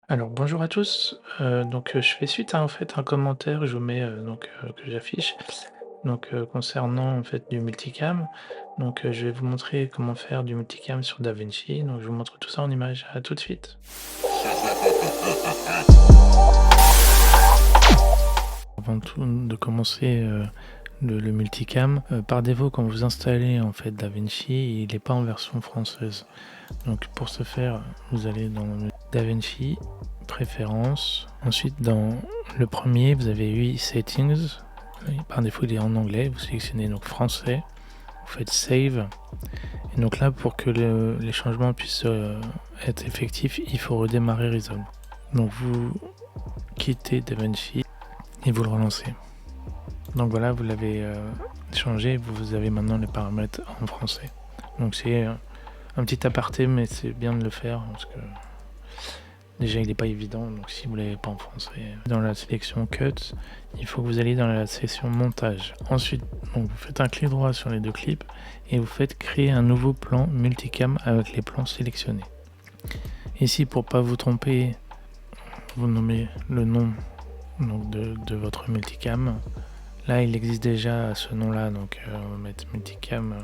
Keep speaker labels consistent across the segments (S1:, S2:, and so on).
S1: Alors bonjour à tous, je fais suite à un commentaire que je vous mets, que j'affiche concernant en fait du multicam. Je vais vous montrer comment faire du multicam sur DaVinci, donc je vous montre tout ça en images. À tout de suite. Avant tout de commencer, le multicam, par défaut quand vous installez en fait DaVinci, il est pas en version française. Donc pour ce faire, vous allez dans le DaVinci, préférences. Ensuite dans le premier, vous avez 8 settings. Par défaut il est en anglais, vous sélectionnez donc français, vous faites save. Et donc là pour que les changements puissent être effectifs, il faut redémarrer Resolve. Donc vous quittez DaVinci et vous le relancez. Donc voilà, vous l'avez changé, vous avez maintenant les paramètres en français. Donc c'est un petit aparté, mais c'est bien de le faire parce que déjà il n'est pas évident. Donc si vous ne l'avez pas en français, dans la sélection Cut, il faut que vous alliez dans la section Montage. Ensuite, donc, vous faites un clic droit sur les deux clips et vous faites créer un nouveau plan multicam avec les plans sélectionnés. Ici, pour ne pas vous tromper, vous nommez le nom donc, de votre multicam. Là, il existe déjà ce nom-là, donc on va mettre multicam.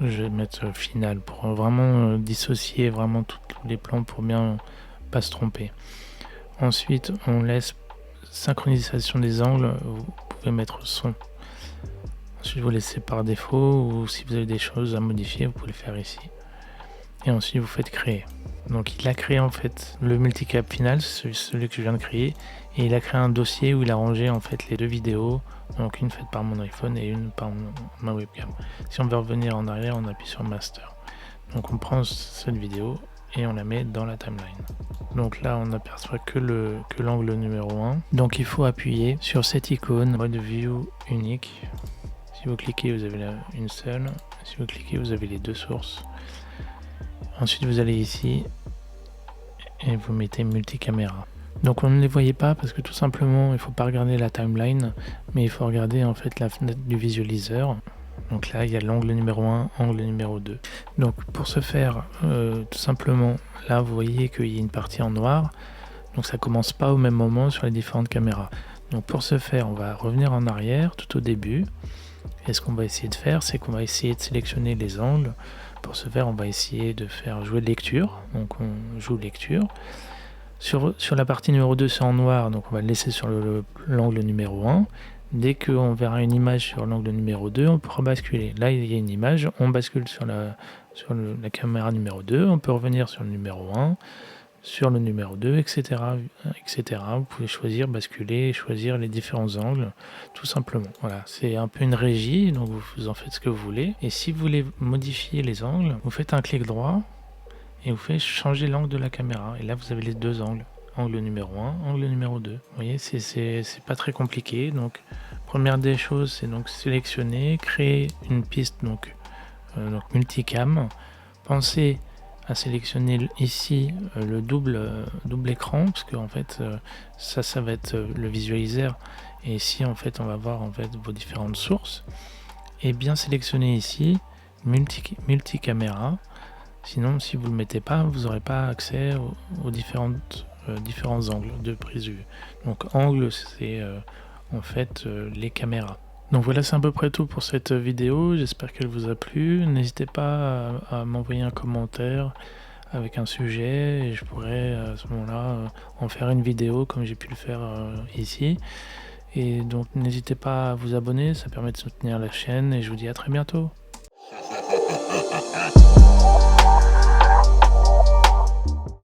S1: Je vais mettre final pour vraiment dissocier vraiment tous les plans pour bien pas se tromper. Ensuite, on laisse synchronisation des angles. Vous pouvez mettre son. Ensuite, vous laissez par défaut ou si vous avez des choses à modifier, vous pouvez le faire ici. Et ensuite, vous faites créer. Donc, il a créé en fait le multicap final, celui que je viens de créer, et il a créé un dossier où il a rangé en fait les deux vidéos, donc une faite par mon iPhone et une par ma webcam. Si on veut revenir en arrière, on appuie sur Master. Donc, on prend cette vidéo et on la met dans la timeline. Donc là, on n'aperçoit que l'angle numéro 1. Donc, il faut appuyer sur cette icône, mode view unique. Si vous cliquez, vous avez une seule. Si vous cliquez, vous avez les deux sources. Ensuite, vous allez ici et vous mettez multicaméra. Donc on ne les voyait pas parce que tout simplement il ne faut pas regarder la timeline, mais il faut regarder en fait la fenêtre du visualiseur. Donc là il y a l'angle numéro 1, angle numéro 2. Donc pour ce faire, tout simplement, là vous voyez qu'il y a une partie en noir, donc ça commence pas au même moment sur les différentes caméras. Donc pour ce faire, on va revenir en arrière tout au début. Et ce qu'on va essayer de faire, c'est qu'on va essayer de sélectionner les angles. Pour ce faire, on va essayer de faire jouer lecture. Donc on joue lecture. Sur la partie numéro 2, c'est en noir, donc on va le laisser sur l'angle numéro 1. Dès qu'on verra une image sur l'angle numéro 2, on pourra basculer. Là, il y a une image, on bascule sur la caméra numéro 2, on peut revenir sur le numéro 1, sur le numéro 2, etc., etc. Vous pouvez choisir, basculer, choisir les différents angles, tout simplement. Voilà, c'est un peu une régie, donc vous en faites ce que vous voulez. Et si vous voulez modifier les angles, vous faites un clic droit et vous faites changer l'angle de la caméra. Et là, vous avez les deux angles. Angle numéro 1, angle numéro 2. Vous voyez, c'est pas très compliqué. Donc, première des choses, c'est donc sélectionner, créer une piste donc multicam. Pensez à sélectionner ici le double écran parce que en fait ça va être le visualiseur et ici en fait on va voir en fait vos différentes sources et bien sélectionner ici multicaméra. Sinon si vous le mettez pas, vous n'aurez pas accès aux différents angles de prise de vue. Donc angle c'est en fait les caméras. Donc voilà, c'est à peu près tout pour cette vidéo, j'espère qu'elle vous a plu. N'hésitez pas à m'envoyer un commentaire avec un sujet et je pourrais à ce moment-là en faire une vidéo comme j'ai pu le faire ici. Et donc n'hésitez pas à vous abonner, ça permet de soutenir la chaîne et je vous dis à très bientôt.